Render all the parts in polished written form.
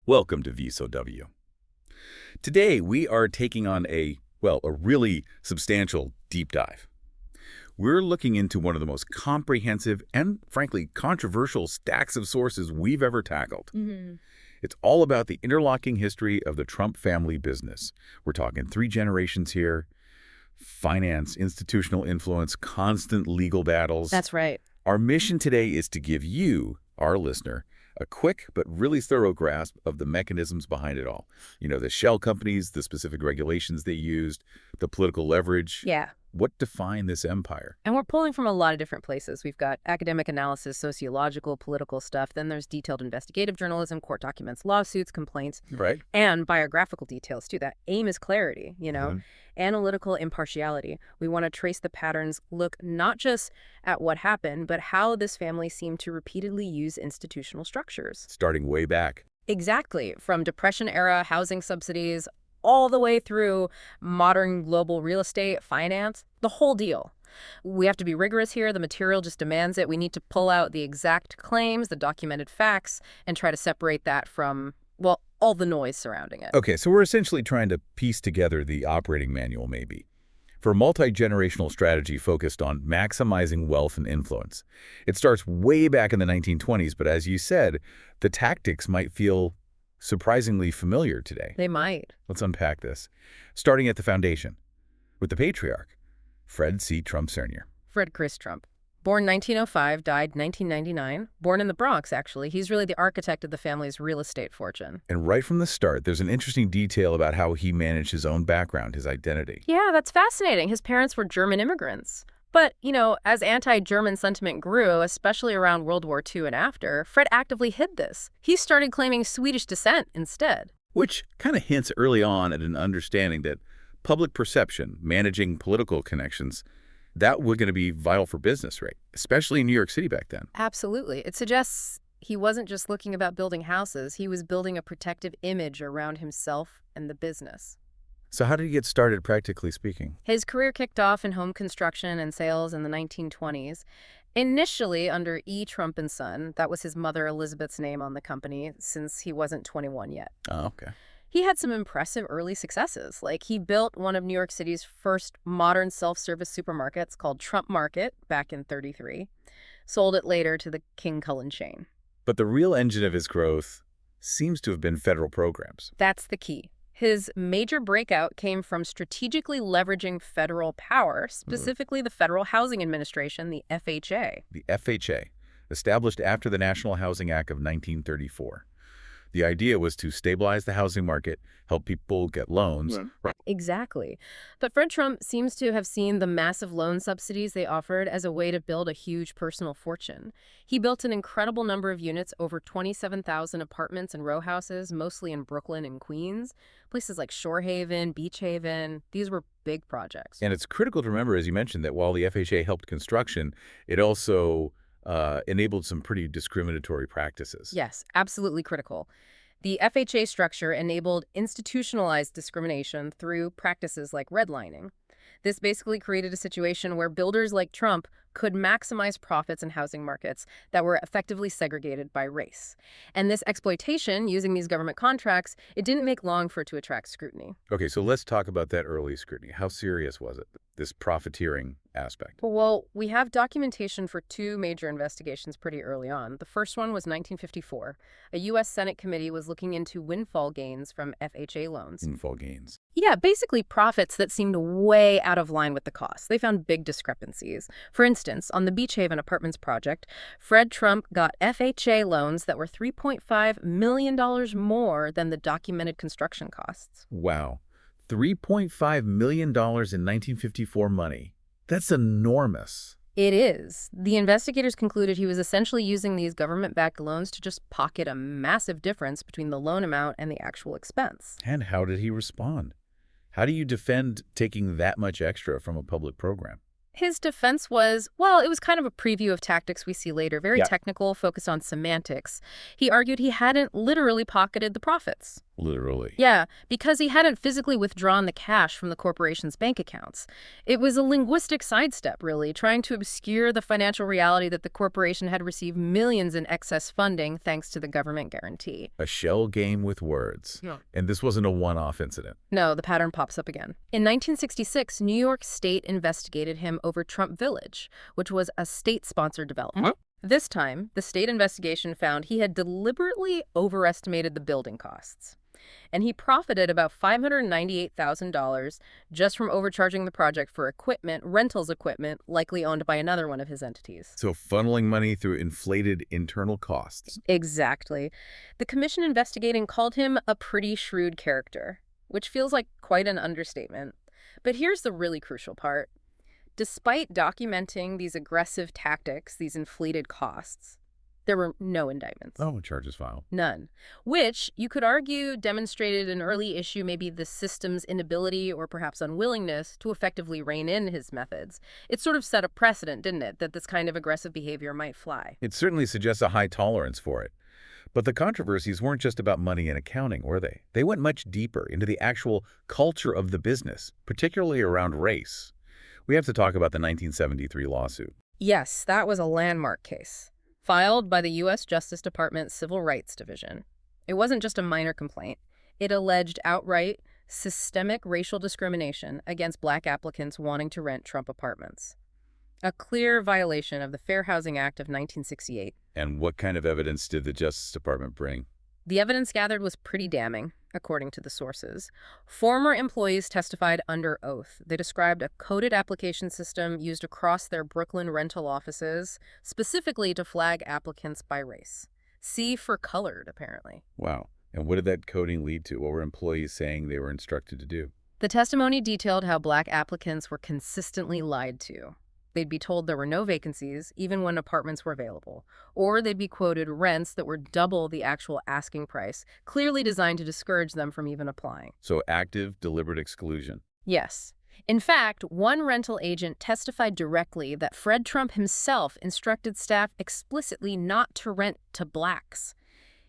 Welcome to VSOW. Today, we are taking on a really substantial deep dive. We're looking into one of the most comprehensive and, frankly, controversial stacks of sources we've ever tackled. It's all about the interlocking history of the Trump family business. We're talking 3 generations here, finance, institutional influence, constant legal battles. That's right. Our mission today is to give you, our listener, a quick but really thorough grasp of the mechanisms behind it all. You know, the shell companies, the specific regulations they used, the political leverage. Yeah. What defined this empire? And we're pulling from a lot of different places. We've got academic analysis, sociological, political stuff. Then there's detailed investigative journalism, court documents, lawsuits, complaints, Right. and biographical details, too. That aim is clarity, analytical impartiality. We want to trace the patterns, look not just at what happened, but how this family seemed to repeatedly use institutional structures. Starting way back. Exactly. From Depression-era housing subsidies all the way through modern global real estate, finance, the whole deal. We have to be rigorous here. The material just demands it. We need to pull out the exact claims, the documented facts, and try to separate that from, well, all the noise surrounding it. Okay, so we're essentially trying to piece together the operating manual, maybe, for a multi-generational strategy focused on maximizing wealth and influence. It starts way back in the 1920s, but as you said, the tactics might feel surprisingly familiar today. They might. Let's unpack this. Starting at the foundation, with the patriarch, Fred C. Trump Sr. Fred Chris Trump. Born 1905, died 1999. Born in the Bronx, actually. He's really the architect of the family's real estate fortune. And right from the start, there's an interesting detail about how he managed his own background, his identity. Yeah, that's fascinating. His parents were German immigrants. But, as anti-German sentiment grew, especially around World War II and after, Fred actively hid this. He started claiming Swedish descent instead. Which kind of hints early on at an understanding that public perception, managing political connections, that was going to be vital for business, right? Especially in New York City back then. Absolutely. It suggests he wasn't just looking about building houses. He was building a protective image around himself and the business. So how did he get started, practically speaking? His career kicked off in home construction and sales in the 1920s. Initially under E. Trump and Son, that was his mother Elizabeth's name on the company, since he wasn't 21 yet. Oh, okay. He had some impressive early successes, like he built one of New York City's first modern self-service supermarkets called Trump Market back in '33, sold it later to the King Cullen chain. But the real engine of his growth seems to have been federal programs. That's the key. His major breakout came from strategically leveraging federal power, specifically the Federal Housing Administration, the FHA. The FHA, established after the National Housing Act of 1934. The idea was to stabilize the housing market, help people get loans. Right. Exactly. But Fred Trump seems to have seen the massive loan subsidies they offered as a way to build a huge personal fortune. He built an incredible number of units, over 27,000 apartments and row houses, mostly in Brooklyn and Queens. Places like Shore Haven, Beach Haven, these were big projects. And it's critical to remember, as you mentioned, that while the FHA helped construction, it also enabled some pretty discriminatory practices. Yes, absolutely critical. The FHA structure enabled institutionalized discrimination through practices like redlining. This basically created a situation where builders like Trump could maximize profits in housing markets that were effectively segregated by race. And this exploitation, using these government contracts, it didn't make long for it to attract scrutiny. Okay, so let's talk about that early scrutiny. How serious was it, this profiteering aspect? Well, we have documentation for 2 major investigations pretty early on. The first one was 1954. A U.S. Senate committee was looking into windfall gains from FHA loans. Windfall gains. Yeah, basically profits that seemed way out of line with the costs. They found big discrepancies. For instance, on the Beach Haven Apartments project, Fred Trump got FHA loans that were $3.5 million more than the documented construction costs. Wow. $3.5 million in 1954 money. That's enormous. It is. The investigators concluded he was essentially using these government-backed loans to just pocket a massive difference between the loan amount and the actual expense. And how did he respond? How do you defend taking that much extra from a public program? His defense was, well, it was kind of a preview of tactics we see later, very technical, focused on semantics. He argued he hadn't literally pocketed the profits. Literally. Yeah, because he hadn't physically withdrawn the cash from the corporation's bank accounts. It was a linguistic sidestep, really, trying to obscure the financial reality that the corporation had received millions in excess funding thanks to the government guarantee. A shell game with words. Yeah. And this wasn't a one-off incident. No, the pattern pops up again. In 1966, New York State investigated him over Trump Village, which was a state-sponsored development. Huh? This time, the state investigation found he had deliberately overestimated the building costs. And he profited about $598,000 just from overcharging the project for equipment, rentals equipment, likely owned by another one of his entities. So funneling money through inflated internal costs. Exactly. The commission investigating called him a pretty shrewd character, which feels like quite an understatement. But here's the really crucial part. Despite documenting these aggressive tactics, these inflated costs, there were no indictments. Oh, charges filed. None. Which, you could argue, demonstrated an early issue, maybe the system's inability or perhaps unwillingness to effectively rein in his methods. It sort of set a precedent, didn't it, that this kind of aggressive behavior might fly. It certainly suggests a high tolerance for it. But the controversies weren't just about money and accounting, were they? They went much deeper into the actual culture of the business, particularly around race. We have to talk about the 1973 lawsuit. Yes, that was a landmark case, filed by the U.S. Justice Department Civil Rights Division. It wasn't just a minor complaint. It alleged outright, systemic racial discrimination against black applicants wanting to rent Trump apartments. A clear violation of the Fair Housing Act of 1968. And what kind of evidence did the Justice Department bring? The evidence gathered was pretty damning, according to the sources. Former employees testified under oath. They described a coded application system used across their Brooklyn rental offices, specifically to flag applicants by race. C for colored, apparently. Wow. And what did that coding lead to? What were employees saying they were instructed to do? The testimony detailed how black applicants were consistently lied to. They'd be told there were no vacancies, even when apartments were available. Or they'd be quoted rents that were double the actual asking price, clearly designed to discourage them from even applying. So active, deliberate exclusion. Yes. In fact, one rental agent testified directly that Fred Trump himself instructed staff explicitly not to rent to blacks.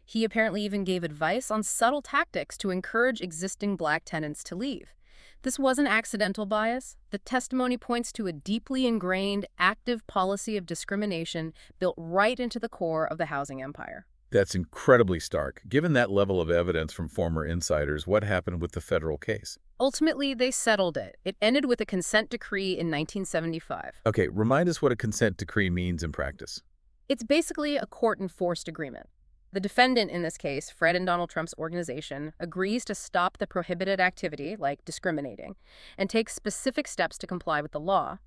He apparently even gave advice on subtle tactics to encourage existing black tenants to leave. This wasn't accidental bias. The testimony points to a deeply ingrained, active policy of discrimination built right into the core of the housing empire. That's incredibly stark. Given that level of evidence from former insiders, what happened with the federal case? Ultimately, they settled it. It ended with a consent decree in 1975. Okay, remind us what a consent decree means in practice. It's basically a court-enforced agreement. The defendant in this case, Fred and Donald Trump's organization, agrees to stop the prohibited activity, like discriminating, and takes specific steps to comply with the law.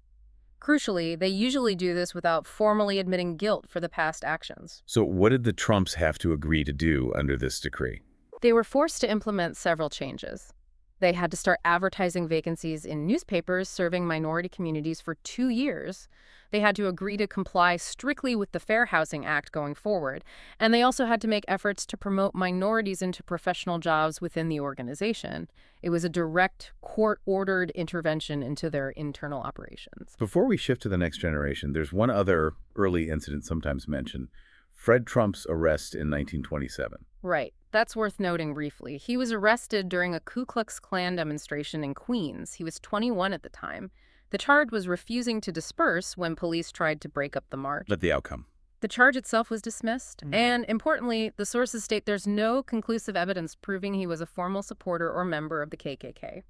Crucially, they usually do this without formally admitting guilt for the past actions. So what did the Trumps have to agree to do under this decree? They were forced to implement several changes. They had to start advertising vacancies in newspapers serving minority communities for 2 years. They had to agree to comply strictly with the Fair Housing Act going forward, and they also had to make efforts to promote minorities into professional jobs within the organization. It was a direct, court-ordered intervention into their internal operations. Before we shift to the next generation, there's one other early incident sometimes mentioned, Fred Trump's arrest in 1927. Right. That's worth noting briefly. He was arrested during a Ku Klux Klan demonstration in Queens. He was 21 at the time. The charge was refusing to disperse when police tried to break up the march. But the outcome? The charge itself was dismissed, and importantly, the sources state there's no conclusive evidence proving he was a formal supporter or member of the KKK.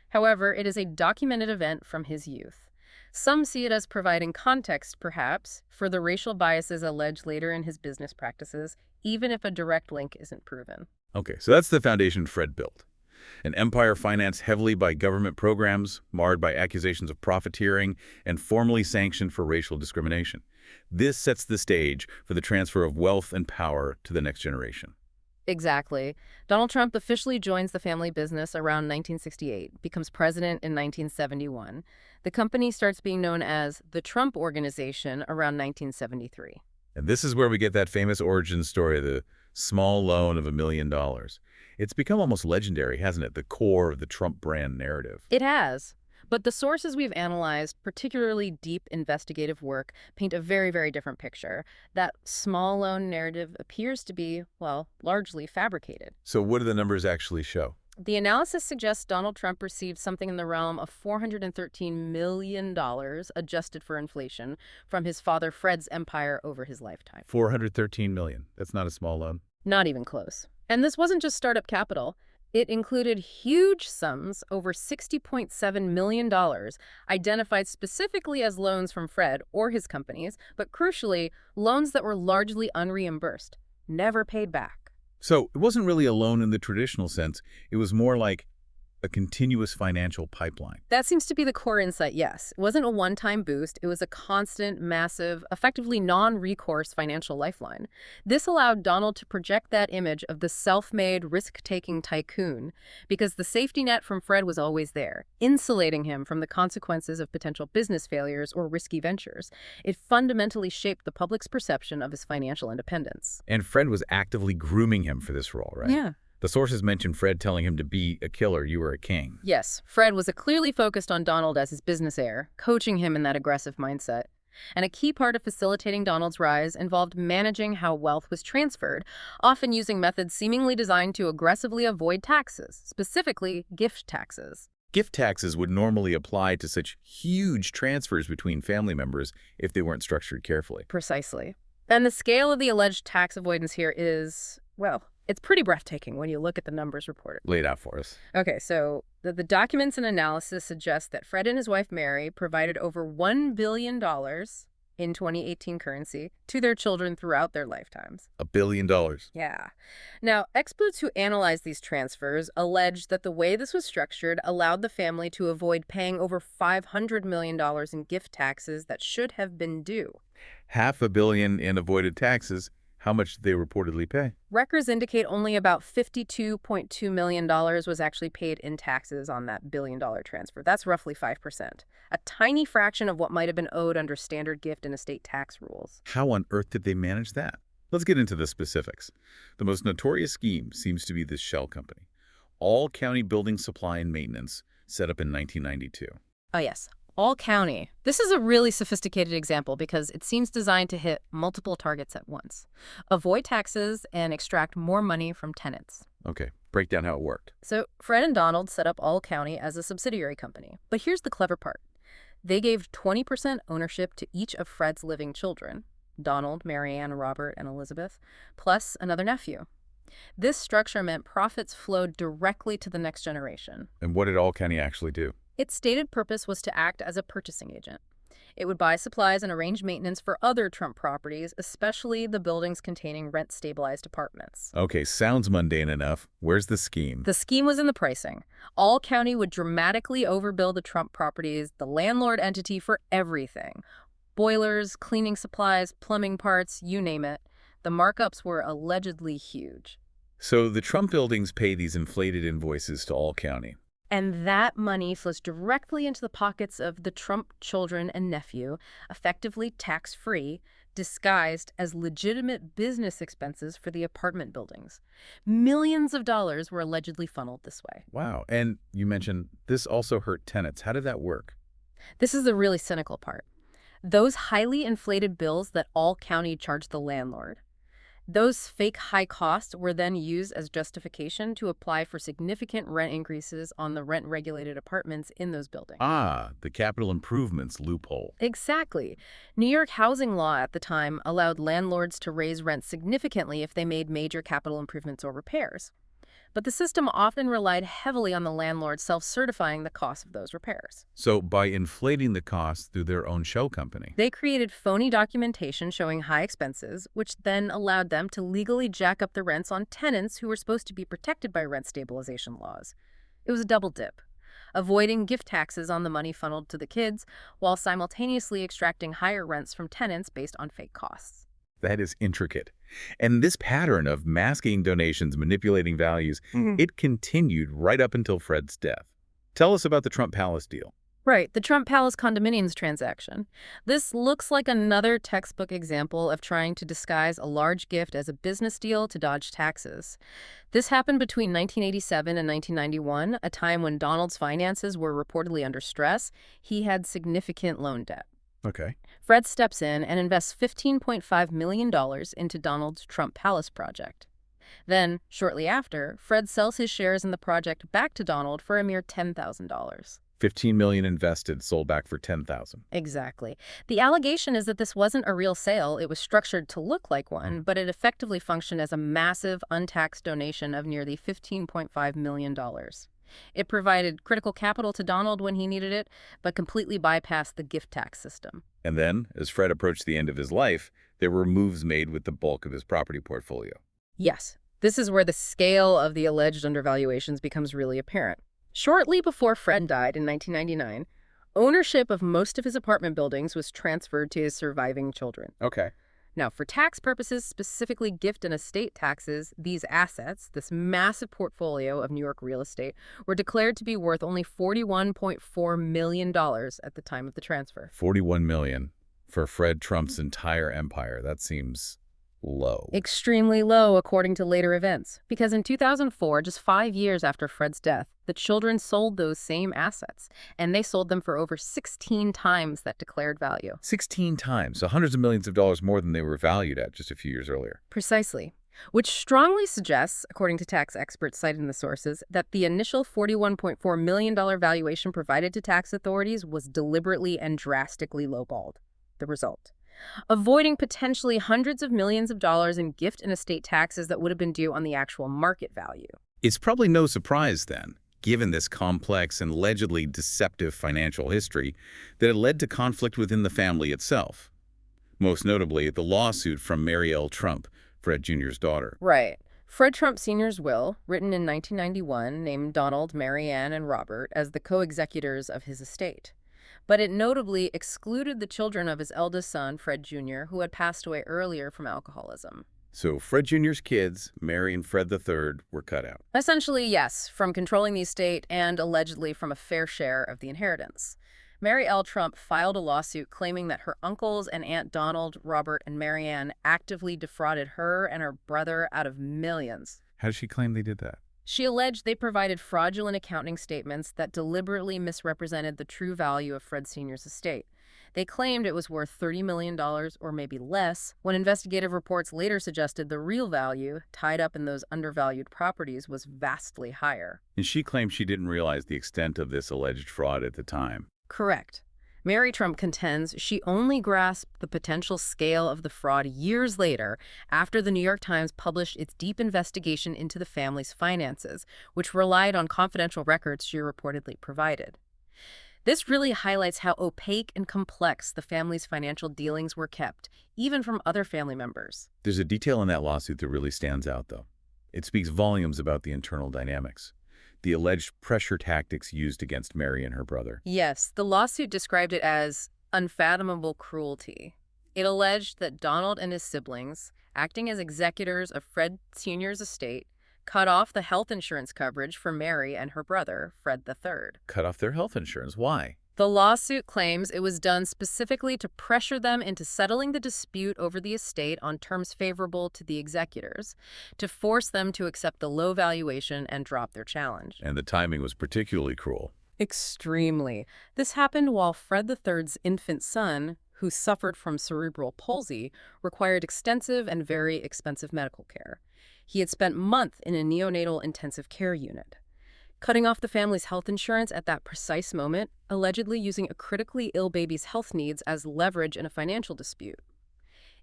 However, it is a documented event from his youth. Some see it as providing context, perhaps, for the racial biases alleged later in his business practices, even if a direct link isn't proven. Okay, so that's the foundation Fred built. An empire financed heavily by government programs, marred by accusations of profiteering, and formally sanctioned for racial discrimination. This sets the stage for the transfer of wealth and power to the next generation. Exactly. Donald Trump officially joins the family business around 1968, becomes president in 1971. The company starts being known as the Trump Organization around 1973. And this is where we get that famous origin story, the small loan of $1 million. It's become almost legendary, hasn't it? The core of the Trump brand narrative. It has. But the sources we've analyzed, particularly deep investigative work, paint a very, very different picture. That small loan narrative appears to be, well, largely fabricated. So what do the numbers actually show? The analysis suggests Donald Trump received something in the realm of $413 million, adjusted for inflation, from his father Fred's empire over his lifetime. $413 million. That's not a small loan. Not even close. And this wasn't just startup capital. It included huge sums, over $60.7 million, identified specifically as loans from Fred or his companies, but crucially, loans that were largely unreimbursed, never paid back. So it wasn't really a loan in the traditional sense. It was more like a continuous financial pipeline. That seems to be the core insight, yes. It wasn't a one-time boost. It was a constant, massive, effectively non-recourse financial lifeline. This allowed Donald to project that image of the self-made, risk-taking tycoon because the safety net from Fred was always there, insulating him from the consequences of potential business failures or risky ventures. It fundamentally shaped the public's perception of his financial independence. And Fred was actively grooming him for this role, right? Yeah. The sources mention Fred telling him to be a killer, you were a king. Yes, Fred was clearly focused on Donald as his business heir, coaching him in that aggressive mindset. And a key part of facilitating Donald's rise involved managing how wealth was transferred, often using methods seemingly designed to aggressively avoid taxes, specifically gift taxes. Gift taxes would normally apply to such huge transfers between family members if they weren't structured carefully. Precisely. And the scale of the alleged tax avoidance here is, well, it's pretty breathtaking when you look at the numbers reported. Lay it out for us. Okay, so the documents and analysis suggest that Fred and his wife Mary provided over $1 billion in 2018 currency to their children throughout their lifetimes. $1 billion. Yeah. Now, experts who analyzed these transfers alleged that the way this was structured allowed the family to avoid paying over $500 million in gift taxes that should have been due. $500 million in avoided taxes. How much did they reportedly pay? Records indicate only about $52.2 million was actually paid in taxes on that billion-dollar transfer. That's roughly 5%, a tiny fraction of what might have been owed under standard gift and estate tax rules. How on earth did they manage that? Let's get into the specifics. The most notorious scheme seems to be this shell company, All County Building Supply and Maintenance, set up in 1992. Oh, yes. All County. This is a really sophisticated example because it seems designed to hit multiple targets at once. Avoid taxes and extract more money from tenants. Okay, break down how it worked. So Fred and Donald set up All County as a subsidiary company. But here's the clever part. They gave 20% ownership to each of Fred's living children, Donald, Marianne, Robert, and Elizabeth, plus another nephew. This structure meant profits flowed directly to the next generation. And what did All County actually do? Its stated purpose was to act as a purchasing agent. It would buy supplies and arrange maintenance for other Trump properties, especially the buildings containing rent-stabilized apartments. Okay, sounds mundane enough. Where's the scheme? The scheme was in the pricing. All County would dramatically overbill the Trump properties, the landlord entity, for everything. Boilers, cleaning supplies, plumbing parts, you name it. The markups were allegedly huge. So the Trump buildings pay these inflated invoices to All County. And that money flows directly into the pockets of the Trump children and nephew, effectively tax-free, disguised as legitimate business expenses for the apartment buildings. Millions of dollars were allegedly funneled this way. Wow. And you mentioned this also hurt tenants. How did that work? This is the really cynical part. Those highly inflated bills that All County charged the landlord, those fake high costs were then used as justification to apply for significant rent increases on the rent-regulated apartments in those buildings. Ah, the capital improvements loophole. Exactly. New York housing law at the time allowed landlords to raise rent significantly if they made major capital improvements or repairs. But the system often relied heavily on the landlord self-certifying the cost of those repairs. So by inflating the costs through their own shell company. They created phony documentation showing high expenses, which then allowed them to legally jack up the rents on tenants who were supposed to be protected by rent stabilization laws. It was a double dip, avoiding gift taxes on the money funneled to the kids while simultaneously extracting higher rents from tenants based on fake costs. That is intricate. And this pattern of masking donations, manipulating values, it continued right up until Fred's death. Tell us about the Trump Palace deal. Right, the Trump Palace condominiums transaction. This looks like another textbook example of trying to disguise a large gift as a business deal to dodge taxes. This happened between 1987 and 1991, a time when Donald's finances were reportedly under stress. He had significant loan debt. Okay. Fred steps in and invests $15.5 million into Donald's Trump Palace project. Then, shortly after, Fred sells his shares in the project back to Donald for a mere $10,000. 15 million invested, sold back for 10,000. Exactly. The allegation is that this wasn't a real sale. It was structured to look like one, but it effectively functioned as a massive, untaxed donation of nearly $15.5 million. It provided critical capital to Donald when he needed it, but completely bypassed the gift tax system. And then, as Fred approached the end of his life, there were moves made with the bulk of his property portfolio. Yes, this is where the scale of the alleged undervaluations becomes really apparent. Shortly before Fred died in 1999, ownership of most of his apartment buildings was transferred to his surviving children. Okay. Now, for tax purposes, specifically gift and estate taxes, these assets, this massive portfolio of New York real estate, were declared to be worth only $41.4 million at the time of the transfer. 41 million for Fred Trump's entire empire. That seems low. Extremely low, according to later events, because in 2004, just 5 years after Fred's death, the children sold those same assets, and they sold them for over 16 times that declared value. 16 times, so hundreds of millions of dollars more than they were valued at just a few years earlier. Precisely. Which strongly suggests, according to tax experts cited in the sources, that the initial $41.4 million valuation provided to tax authorities was deliberately and drastically lowballed. The result: avoiding potentially hundreds of millions of dollars in gift and estate taxes that would have been due on the actual market value. It's probably no surprise, then, given this complex and allegedly deceptive financial history, that it led to conflict within the family itself. Most notably, the lawsuit from Mary L. Trump, Fred Jr.'s daughter. Right. Fred Trump Sr.'s will, written in 1991, named Donald, Mary Ann, and Robert as the co-executors of his estate. But it notably excluded the children of his eldest son, Fred Jr., who had passed away earlier from alcoholism. So Fred Jr.'s kids, Mary and Fred III, were cut out. Essentially, yes, from controlling the estate and allegedly from a fair share of the inheritance. Mary L. Trump filed a lawsuit claiming that her uncles and Aunt Donald, Robert, and Mary Ann actively defrauded her and her brother out of millions. How does she claim they did that? She alleged they provided fraudulent accounting statements that deliberately misrepresented the true value of Fred Sr.'s estate. They claimed it was worth $30 million or maybe less, when investigative reports later suggested the real value, tied up in those undervalued properties, was vastly higher. And she claimed she didn't realize the extent of this alleged fraud at the time. Correct. Mary Trump contends she only grasped the potential scale of the fraud years later, after the New York Times published its deep investigation into the family's finances, which relied on confidential records she reportedly provided. This really highlights how opaque and complex the family's financial dealings were kept, even from other family members. There's a detail in that lawsuit that really stands out, though. It speaks volumes about the internal dynamics, the alleged pressure tactics used against Mary and her brother. Yes, the lawsuit described it as unfathomable cruelty. It alleged that Donald and his siblings, acting as executors of Fred Sr.'s estate, cut off the health insurance coverage for Mary and her brother, Fred III. Cut off their health insurance. Why? The lawsuit claims it was done specifically to pressure them into settling the dispute over the estate on terms favorable to the executors, to force them to accept the low valuation and drop their challenge. And the timing was particularly cruel. Extremely. This happened while Fred III's infant son, who suffered from cerebral palsy, required extensive and very expensive medical care. He had spent months in a neonatal intensive care unit. Cutting off the family's health insurance at that precise moment, allegedly using a critically ill baby's health needs as leverage in a financial dispute.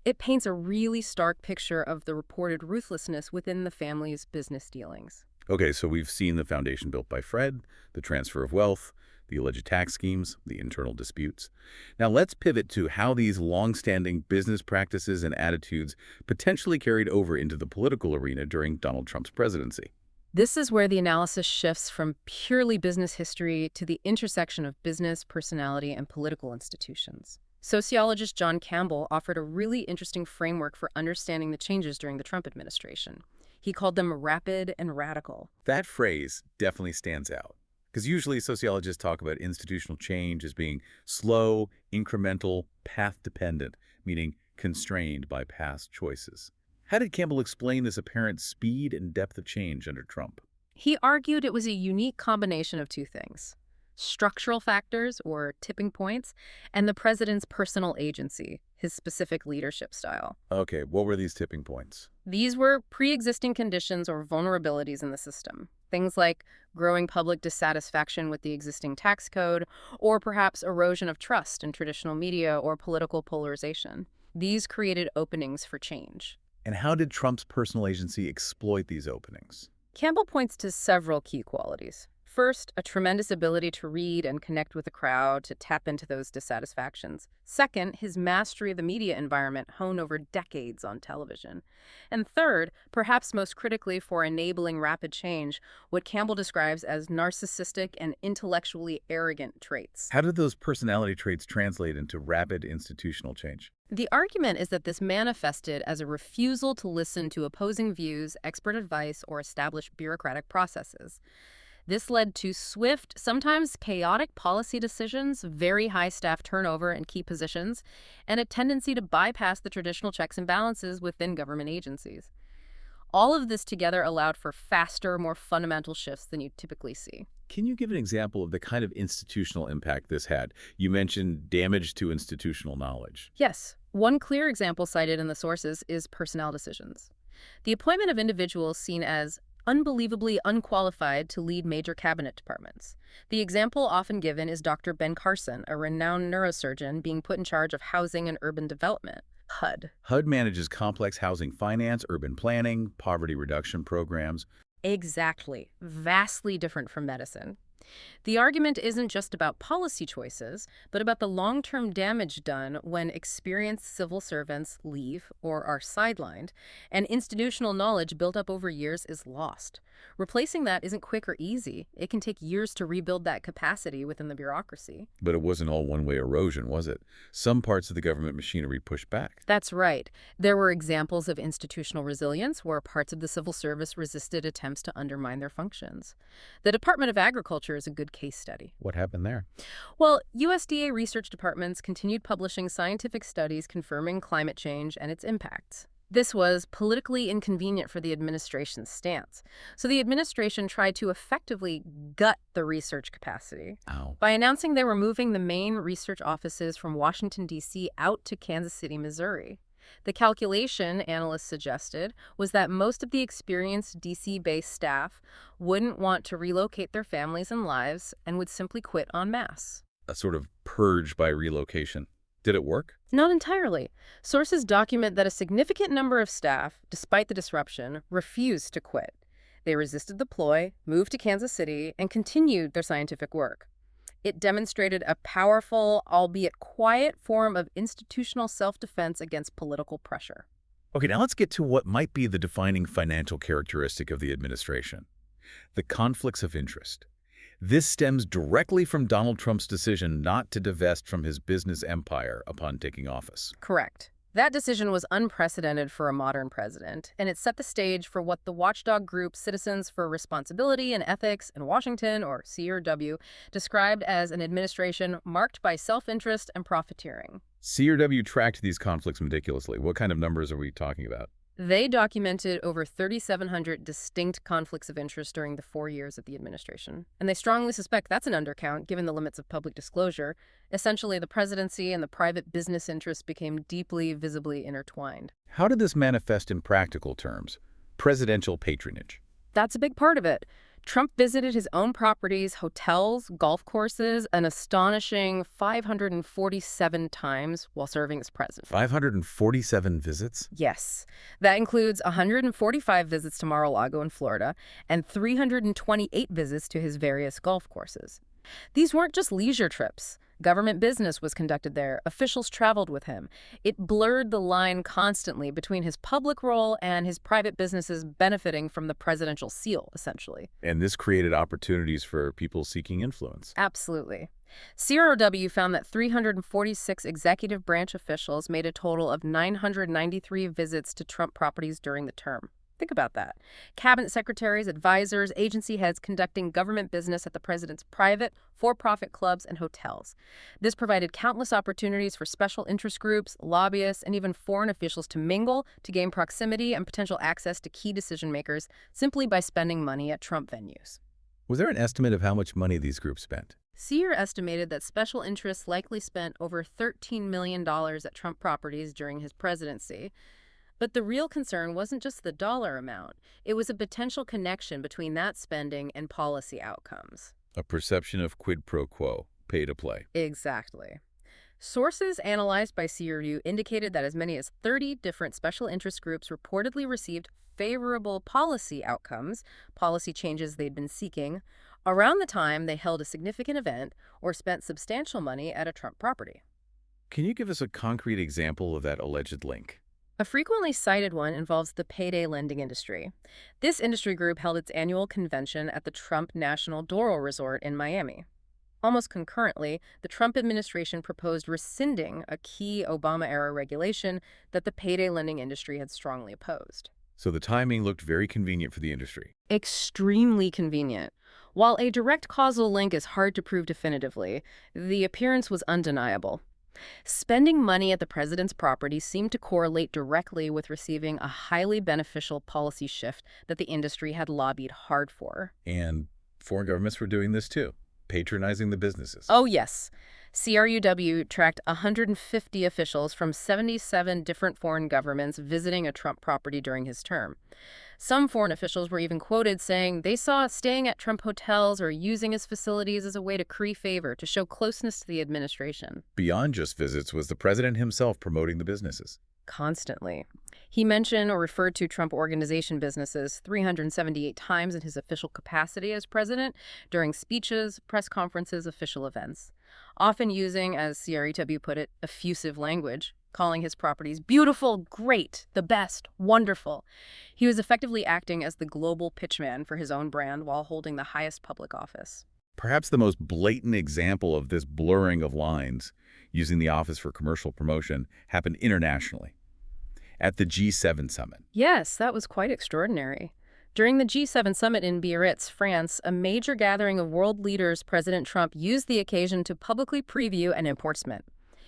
It paints a really stark picture of the reported ruthlessness within the family's business dealings. Okay, so we've seen the foundation built by Fred, the transfer of wealth, the alleged tax schemes, the internal disputes. Now let's pivot to how these long-standing business practices and attitudes potentially carried over into the political arena during Donald Trump's presidency. This is where the analysis shifts from purely business history to the intersection of business, personality, and political institutions. Sociologist John Campbell offered a really interesting framework for understanding the changes during the Trump administration. He called them rapid and radical. That phrase definitely stands out. Because usually sociologists talk about institutional change as being slow, incremental, path-dependent, meaning constrained by past choices. How did Campbell explain this apparent speed and depth of change under Trump? He argued it was a unique combination of two things: structural factors, or tipping points, and the president's personal agency, his specific leadership style. Okay, what were these tipping points? These were pre-existing conditions or vulnerabilities in the system. Things like growing public dissatisfaction with the existing tax code, or perhaps erosion of trust in traditional media or political polarization. These created openings for change. And how did Trump's personal agency exploit these openings? Campbell points to several key qualities. First, a tremendous ability to read and connect with the crowd to tap into those dissatisfactions. Second, his mastery of the media environment honed over decades on television. And third, perhaps most critically for enabling rapid change, what Campbell describes as narcissistic and intellectually arrogant traits. How did those personality traits translate into rapid institutional change? The argument is that this manifested as a refusal to listen to opposing views, expert advice, or established bureaucratic processes. This led to swift, sometimes chaotic policy decisions, very high staff turnover in key positions, and a tendency to bypass the traditional checks and balances within government agencies. All of this together allowed for faster, more fundamental shifts than you typically see. Can you give an example of the kind of institutional impact this had? You mentioned damage to institutional knowledge. Yes, one clear example cited in the sources is personnel decisions. The appointment of individuals seen as unbelievably unqualified to lead major cabinet departments. The example often given is Dr. Ben Carson, a renowned neurosurgeon being put in charge of housing and urban development, HUD. HUD manages complex housing finance, urban planning, poverty reduction programs. Exactly. Vastly different from medicine. The argument isn't just about policy choices, but about the long-term damage done when experienced civil servants leave or are sidelined, and institutional knowledge built up over years is lost. Replacing that isn't quick or easy. It can take years to rebuild that capacity within the bureaucracy. But it wasn't all one-way erosion, was it? Some parts of the government machinery pushed back. That's right. There were examples of institutional resilience where parts of the civil service resisted attempts to undermine their functions. The Department of Agriculture is a good case study. What happened there? Well, USDA research departments continued publishing scientific studies confirming climate change and its impacts. This was politically inconvenient for the administration's stance, so the administration tried to effectively gut the research capacity Ow. by announcing they were moving the main research offices from Washington, D.C. out to Kansas City, Missouri. The calculation, analysts suggested, was that most of the experienced D.C.-based staff wouldn't want to relocate their families and lives and would simply quit en masse. A sort of purge by relocation. Did it work? Not entirely. Sources document that a significant number of staff, despite the disruption, refused to quit. They resisted the ploy, moved to Kansas City, and continued their scientific work. It demonstrated a powerful, albeit quiet, form of institutional self-defense against political pressure. Okay, now let's get to what might be the defining financial characteristic of the administration: the conflicts of interest. This stems directly from Donald Trump's decision not to divest from his business empire upon taking office. Correct. That decision was unprecedented for a modern president, and it set the stage for what the watchdog group Citizens for Responsibility and Ethics in Washington, or CRW, described as an administration marked by self-interest and profiteering. CRW tracked these conflicts meticulously. What kind of numbers are we talking about? They documented over 3,700 distinct conflicts of interest during the 4 years of the administration. And they strongly suspect that's an undercount, given the limits of public disclosure. Essentially, the presidency and the private business interests became deeply, visibly intertwined. How did this manifest in practical terms? Presidential patronage. That's a big part of it. Trump visited his own properties, hotels, golf courses, an astonishing 547 times while serving as president. 547 visits? Yes. That includes 145 visits to Mar-a-Lago in Florida and 328 visits to his various golf courses. These weren't just leisure trips. Government business was conducted there. Officials traveled with him. It blurred the line constantly between his public role and his private businesses benefiting from the presidential seal, essentially. And this created opportunities for people seeking influence. Absolutely. CROW found that 346 executive branch officials made a total of 993 visits to Trump properties during the term. Think about that. Cabinet secretaries, advisors, agency heads conducting government business at the president's private, for-profit clubs and hotels. This provided countless opportunities for special interest groups, lobbyists, and even foreign officials to mingle, to gain proximity and potential access to key decision makers simply by spending money at Trump venues. Was there an estimate of how much money these groups spent? Sear estimated that special interests likely spent over $13 million at Trump properties during his presidency. But the real concern wasn't just the dollar amount. It was a potential connection between that spending and policy outcomes. A perception of quid pro quo, pay to play. Exactly. Sources analyzed by CRU indicated that as many as 30 different special interest groups reportedly received favorable policy outcomes, policy changes they'd been seeking, around the time they held a significant event or spent substantial money at a Trump property. Can you give us a concrete example of that alleged link? A frequently cited one involves the payday lending industry. This industry group held its annual convention at the Trump National Doral Resort in Miami. Almost concurrently, the Trump administration proposed rescinding a key Obama-era regulation that the payday lending industry had strongly opposed. So the timing looked very convenient for the industry. Extremely convenient. While a direct causal link is hard to prove definitively, the appearance was undeniable. Spending money at the president's property seemed to correlate directly with receiving a highly beneficial policy shift that the industry had lobbied hard for. And foreign governments were doing this too, patronizing the businesses. Oh, yes. CRUW tracked 150 officials from 77 different foreign governments visiting a Trump property during his term. Some foreign officials were even quoted saying they saw staying at Trump hotels or using his facilities as a way to curry favor, to show closeness to the administration. Beyond just visits was the president himself promoting the businesses. Constantly. He mentioned or referred to Trump Organization businesses 378 times in his official capacity as president, during speeches, press conferences, official events, often using, as CREW put it, effusive language, calling his properties beautiful, great, the best, wonderful. He was effectively acting as the global pitchman for his own brand while holding the highest public office. Perhaps the most blatant example of this blurring of lines, using the office for commercial promotion, happened internationally, at the G7 summit. Yes, that was quite extraordinary. During the G7 summit in Biarritz, France, a major gathering of world leaders, President Trump used the occasion to publicly preview an endorsement.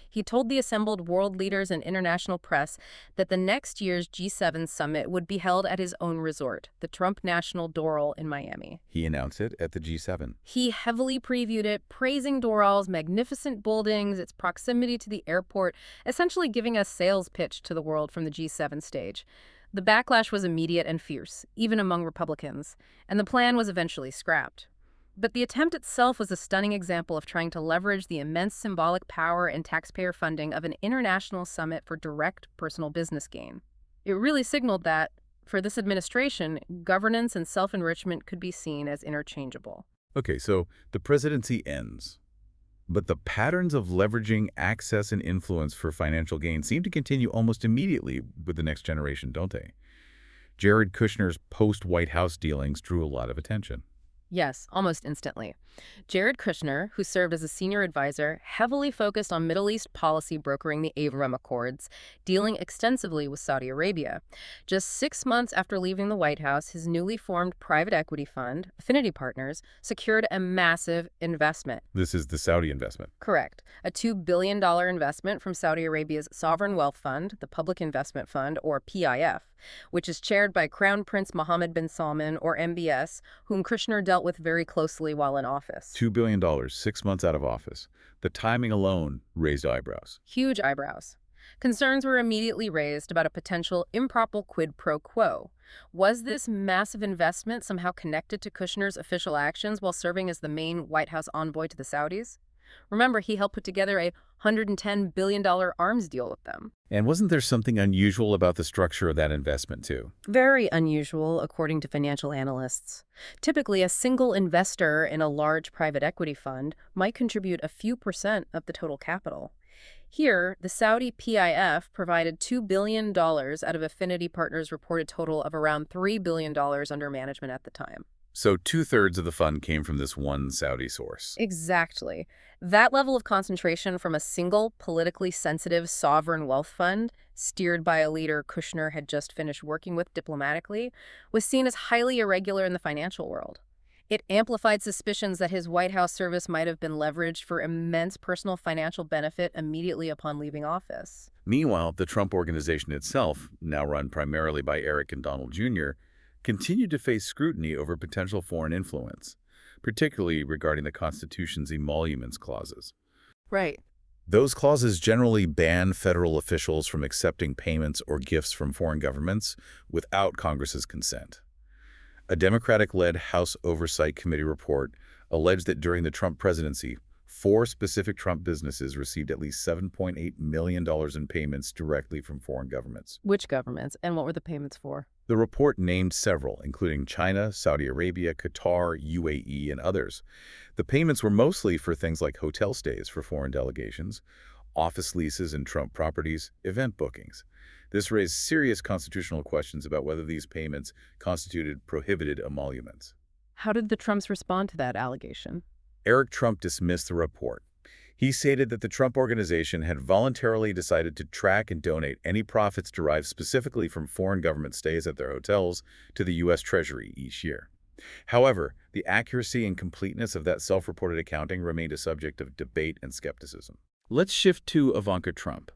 He told the assembled world leaders and international press that the next year's G7 summit would be held at his own resort, the Trump National Doral in Miami. He announced it at the G7. He heavily previewed it, praising Doral's magnificent buildings, its proximity to the airport, essentially giving a sales pitch to the world from the G7 stage. The backlash was immediate and fierce, even among Republicans, and the plan was eventually scrapped. But the attempt itself was a stunning example of trying to leverage the immense symbolic power and taxpayer funding of an international summit for direct personal business gain. It really signaled that, for this administration, governance and self-enrichment could be seen as interchangeable. Okay, so the presidency ends. But the patterns of leveraging access and influence for financial gain seem to continue almost immediately with the next generation, don't they? Jared Kushner's post-White House dealings drew a lot of attention. Yes, almost instantly. Jared Kushner, who served as a senior advisor, heavily focused on Middle East policy, brokering the Abraham Accords, dealing extensively with Saudi Arabia. Just 6 months after leaving the White House, his newly formed private equity fund, Affinity Partners, secured a massive investment. This is the Saudi investment. Correct. A $2 billion investment from Saudi Arabia's Sovereign Wealth Fund, the Public Investment Fund, or PIF, which is chaired by Crown Prince Mohammed bin Salman, or MBS, whom Kushner dealt with very closely while in office. $2 billion, 6 months out of office. The timing alone raised eyebrows. Huge eyebrows. Concerns were immediately raised about a potential improper quid pro quo. Was this massive investment somehow connected to Kushner's official actions while serving as the main White House envoy to the Saudis? Remember, he helped put together a $110 billion arms deal with them. And wasn't there something unusual about the structure of that investment, too? Very unusual, according to financial analysts. Typically, a single investor in a large private equity fund might contribute a few % of the total capital. Here, the Saudi PIF provided $2 billion out of Affinity Partners' reported total of around $3 billion under management at the time. So two-thirds of the fund came from this one Saudi source. Exactly. That level of concentration from a single politically sensitive sovereign wealth fund, steered by a leader Kushner had just finished working with diplomatically, was seen as highly irregular in the financial world. It amplified suspicions that his White House service might have been leveraged for immense personal financial benefit immediately upon leaving office. Meanwhile, the Trump Organization itself, now run primarily by Eric and Donald Jr., continued to face scrutiny over potential foreign influence, particularly regarding the Constitution's emoluments clauses. Right. Those clauses generally ban federal officials from accepting payments or gifts from foreign governments without Congress's consent. A Democratic-led House Oversight Committee report alleged that during the Trump presidency, 4 specific Trump businesses received at least $7.8 million in payments directly from foreign governments. Which governments, and what were the payments for? The report named several, including China, Saudi Arabia, Qatar, UAE, and others. The payments were mostly for things like hotel stays for foreign delegations, office leases in Trump properties, event bookings. This raised serious constitutional questions about whether these payments constituted prohibited emoluments. How did the Trumps respond to that allegation? Eric Trump dismissed the report. He stated that the Trump Organization had voluntarily decided to track and donate any profits derived specifically from foreign government stays at their hotels to the U.S. Treasury each year. However, the accuracy and completeness of that self-reported accounting remained a subject of debate and skepticism. Let's shift to Ivanka Trump.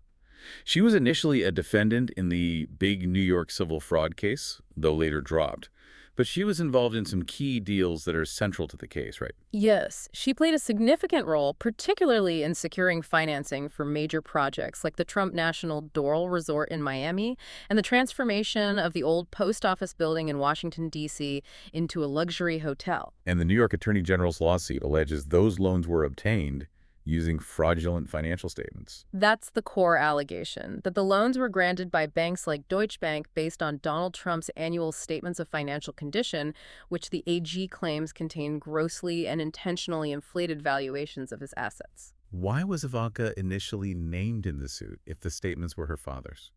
She was initially a defendant in the big New York civil fraud case, though later dropped. But she was involved in some key deals that are central to the case, right? Yes, she played a significant role, particularly in securing financing for major projects like the Trump National Doral Resort in Miami and the transformation of the old post office building in Washington, D.C. into a luxury hotel. And the New York Attorney General's lawsuit alleges those loans were obtained using fraudulent financial statements. That's the core allegation, that the loans were granted by banks like Deutsche Bank based on Donald Trump's annual statements of financial condition, which the AG claims contain grossly and intentionally inflated valuations of his assets. Why was Ivanka initially named in the suit if the statements were her father's?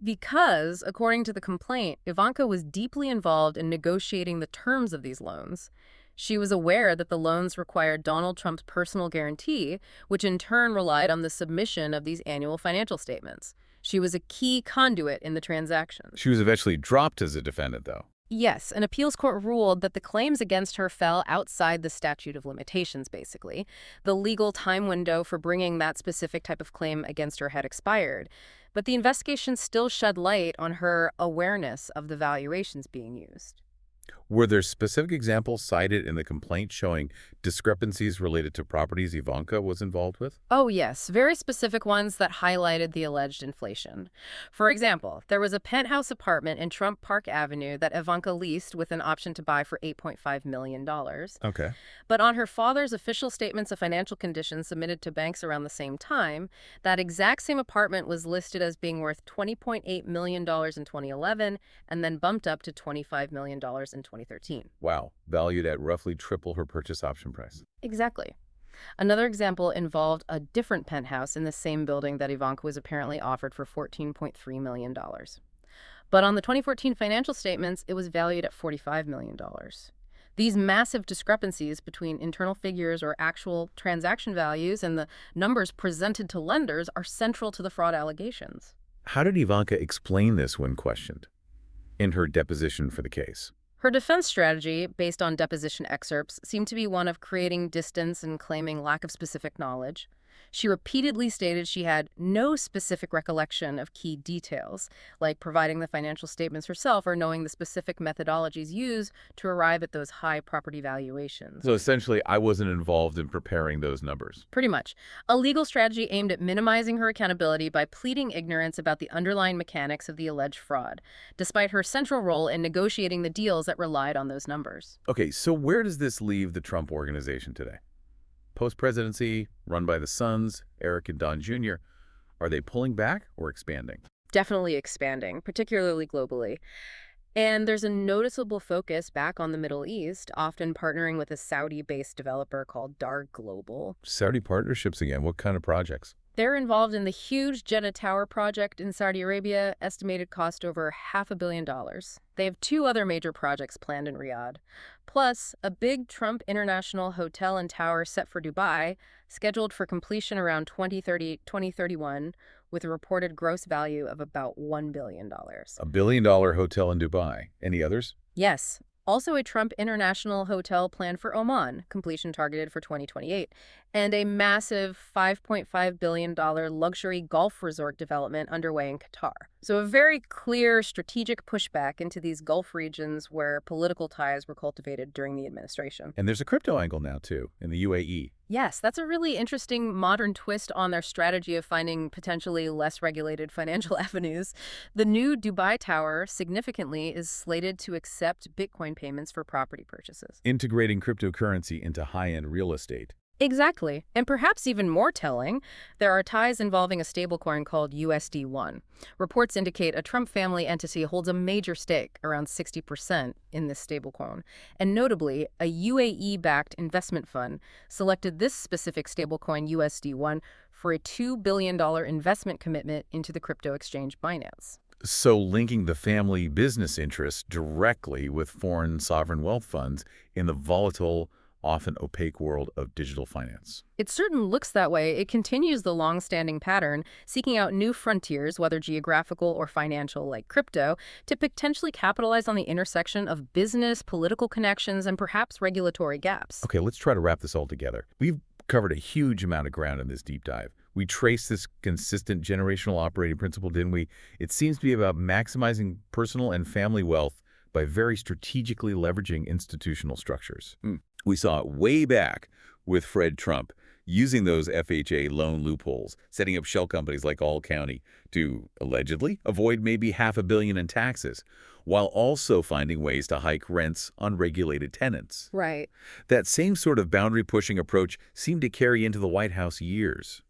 Because, according to the complaint, Ivanka was deeply involved in negotiating the terms of these loans. She was aware that the loans required Donald Trump's personal guarantee, which in turn relied on the submission of these annual financial statements. She was a key conduit in the transactions. She was eventually dropped as a defendant, though. Yes, an appeals court ruled that the claims against her fell outside the statute of limitations, basically. The legal time window for bringing that specific type of claim against her had expired. But the investigation still shed light on her awareness of the valuations being used. Were there specific examples cited in the complaint showing discrepancies related to properties Ivanka was involved with? Oh, yes, very specific ones that highlighted the alleged inflation. For example, there was a penthouse apartment in Trump Park Avenue that Ivanka leased with an option to buy for $8.5 million. Okay. But on her father's official statements of financial condition submitted to banks around the same time, that exact same apartment was listed as being worth $20.8 million in 2011 and then bumped up to $25 million in 2013. Wow, valued at roughly triple her purchase option price. Exactly. Another example involved a different penthouse in the same building that Ivanka was apparently offered for $14.3 million. But on the 2014 financial statements, it was valued at $45 million. These massive discrepancies between internal figures or actual transaction values and the numbers presented to lenders are central to the fraud allegations. How did Ivanka explain this when questioned in her deposition for the case? Her defense strategy, based on deposition excerpts, seemed to be one of creating distance and claiming lack of specific knowledge. She repeatedly stated she had no specific recollection of key details, like providing the financial statements herself or knowing the specific methodologies used to arrive at those high property valuations. So essentially, I wasn't involved in preparing those numbers. Pretty much. A legal strategy aimed at minimizing her accountability by pleading ignorance about the underlying mechanics of the alleged fraud, despite her central role in negotiating the deals that relied on those numbers. Okay, so where does this leave the Trump Organization today? Post-presidency, run by the sons, Eric and Don Jr., are they pulling back or expanding? Definitely expanding, particularly globally. And there's a noticeable focus back on the Middle East, often partnering with a Saudi-based developer called Dar Global. Saudi partnerships again, what kind of projects? They're involved in the huge Jeddah Tower project in Saudi Arabia, estimated cost over $500 million. They have two other major projects planned in Riyadh. Plus, a big Trump International hotel and tower set for Dubai, scheduled for completion around 2031, with a reported gross value of about $1 billion. $1 billion hotel in Dubai. Any others? Yes. Also a Trump International hotel planned for Oman, completion targeted for 2028, and a massive $5.5 billion luxury golf resort development underway in Qatar. So a very clear strategic pushback into these Gulf regions where political ties were cultivated during the administration. And there's a crypto angle now, too, in the UAE. Yes, that's a really interesting modern twist on their strategy of finding potentially less regulated financial avenues. The new Dubai Tower, significantly, is slated to accept Bitcoin payments for property purchases. Integrating cryptocurrency into high-end real estate. Exactly. And perhaps even more telling, there are ties involving a stablecoin called USD1. Reports indicate a Trump family entity holds a major stake, around 60%, in this stablecoin. And notably, a UAE-backed investment fund selected this specific stablecoin USD1 for a $2 billion investment commitment into the crypto exchange Binance. So linking the family business interests directly with foreign sovereign wealth funds in the volatile, often opaque world of digital finance. It certainly looks that way. It continues the long-standing pattern, seeking out new frontiers, whether geographical or financial, like crypto, to potentially capitalize on the intersection of business, political connections, and perhaps regulatory gaps. Okay, let's try to wrap this all together. We've covered a huge amount of ground in this deep dive. We traced this consistent generational operating principle, didn't we? It seems to be about maximizing personal and family wealth by very strategically leveraging institutional structures. We saw it way back with Fred Trump, using those FHA loan loopholes, setting up shell companies like All County to, allegedly, avoid maybe $500 million in taxes, while also finding ways to hike rents on regulated tenants. Right. That same sort of boundary-pushing approach seemed to carry into the White House years,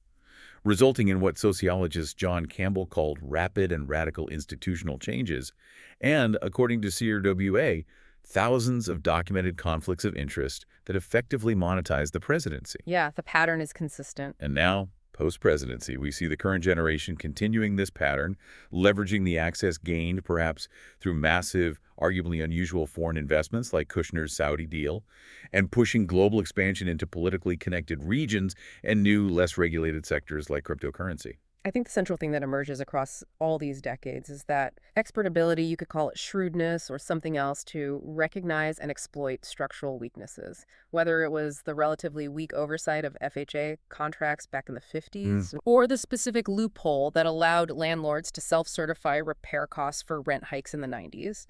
resulting in what sociologist John Campbell called rapid and radical institutional changes, and, according to CRWA, thousands of documented conflicts of interest that effectively monetize the presidency. Yeah, the pattern is consistent. And now, post-presidency, we see the current generation continuing this pattern, leveraging the access gained perhaps through massive, arguably unusual foreign investments like Kushner's Saudi deal, and pushing global expansion into politically connected regions and new, less regulated sectors like cryptocurrency. I think the central thing that emerges across all these decades is that expert ability, you could call it shrewdness or something else, to recognize and exploit structural weaknesses. Whether it was the relatively weak oversight of FHA contracts back in the 50s, or the specific loophole that allowed landlords to self-certify repair costs for rent hikes in the 90s,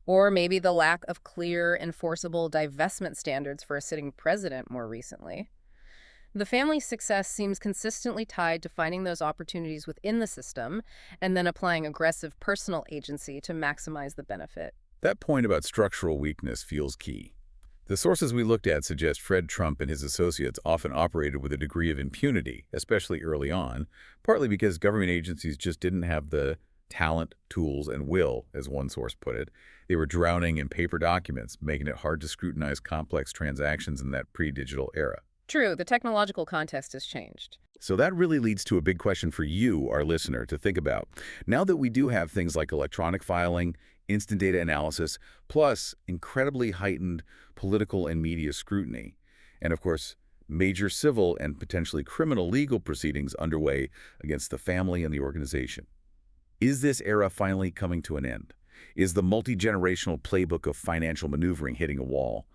or maybe the lack of clear, enforceable divestment standards for a sitting president more recently. The family's success seems consistently tied to finding those opportunities within the system and then applying aggressive personal agency to maximize the benefit. That point about structural weakness feels key. The sources we looked at suggest Fred Trump and his associates often operated with a degree of impunity, especially early on, partly because government agencies just didn't have the talent, tools, and will, as one source put it. They were drowning in paper documents, making it hard to scrutinize complex transactions in that pre-digital era. True, the technological context has changed. So that really leads to a big question for you, our listener, to think about. Now that we do have things like electronic filing, instant data analysis, plus incredibly heightened political and media scrutiny, and of course, major civil and potentially criminal legal proceedings underway against the family and the organization. Is this era finally coming to an end? Is the multi-generational playbook of financial maneuvering hitting a wall?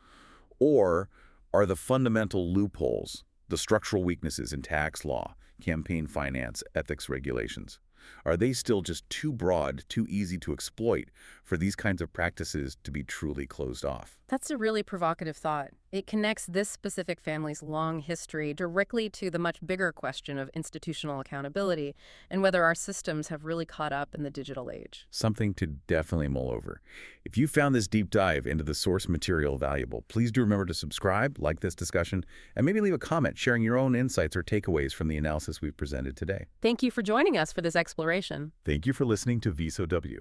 Or are the fundamental loopholes, the structural weaknesses in tax law, campaign finance, ethics regulations, are they still just too broad, too easy to exploit for these kinds of practices to be truly closed off? That's a really provocative thought. It connects this specific family's long history directly to the much bigger question of institutional accountability and whether our systems have really caught up in the digital age. Something to definitely mull over. If you found this deep dive into the source material valuable, please do remember to subscribe, like this discussion, and maybe leave a comment sharing your own insights or takeaways from the analysis we've presented today. Thank you for joining us for this exploration. Thank you for listening to VSOW.